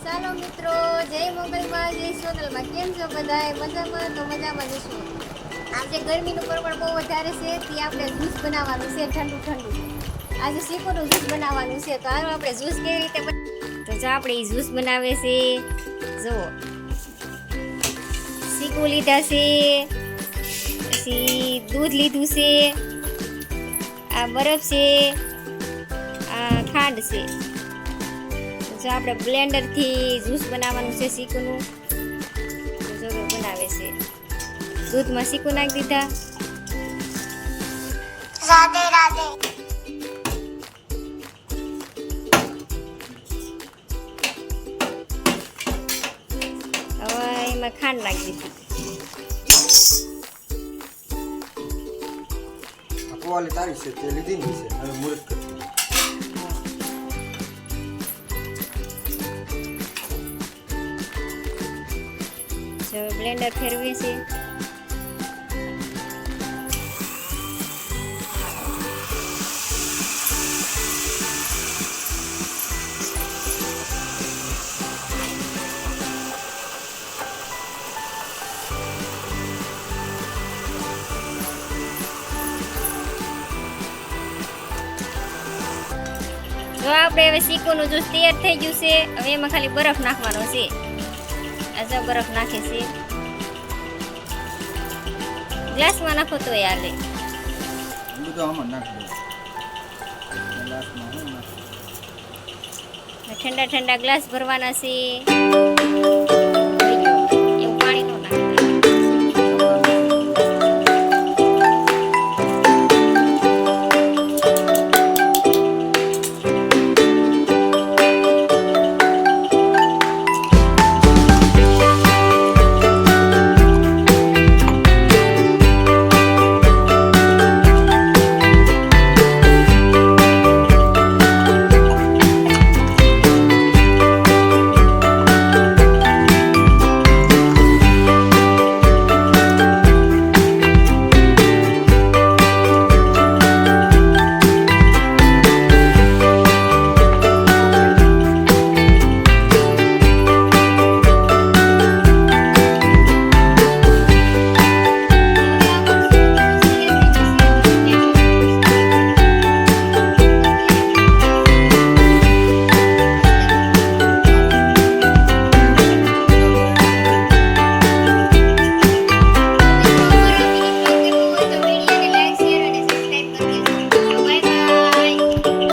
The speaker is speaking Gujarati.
ચાલો મિત્રો, જય મોગલમાં, જય સોનલમાં. કેમ છો બધાય? મજામાં? તો મજામાં જશું. આજે ગરમીનું પ્રમાણ બહુ વધારે છે, તેથી આપણે જ્યુસ બનાવવાનું છે, ઠંડુ ઠંડુ. આજે શીખોનું જ્યુસ બનાવવાનું છે, તો હાલો આપણે જ્યુસ કેવી રીતે તો જો આપણે એ જ્યુસ બનાવે છે. જુઓ, શીકું લીધા છે, પછી દૂધ લીધું છે, આ બરફ છે, આ ખાંડ છે. જો આપણે બ્લેન્ડરથી જ્યુસ બનાવવાનું છે શીકુનું. જો બનાવે છે, દૂધમાં શીકું નાખી દીધા. રાધે રાધે. હવે એમાં ખાંડ નાખી દીધી. વાલી તારી છે તે લીધી છે હવે મુહૂર્ત કરી હવે બ્લેન્ડર ફેરવે છે. જો આપણે હવે શીકુનું જ્યુસ તૈયાર થઈ ગયું છે. હવે એમાં ખાલી બરફ નાખવાનો છે. આ બરફ નાખે છે. ગ્લાસમાં નાખો તો હાલે. બધું આમાં નાખી દો. ગ્લાસમાં ઠંડા ઠંડા ગ્લાસ ભરવાના છે.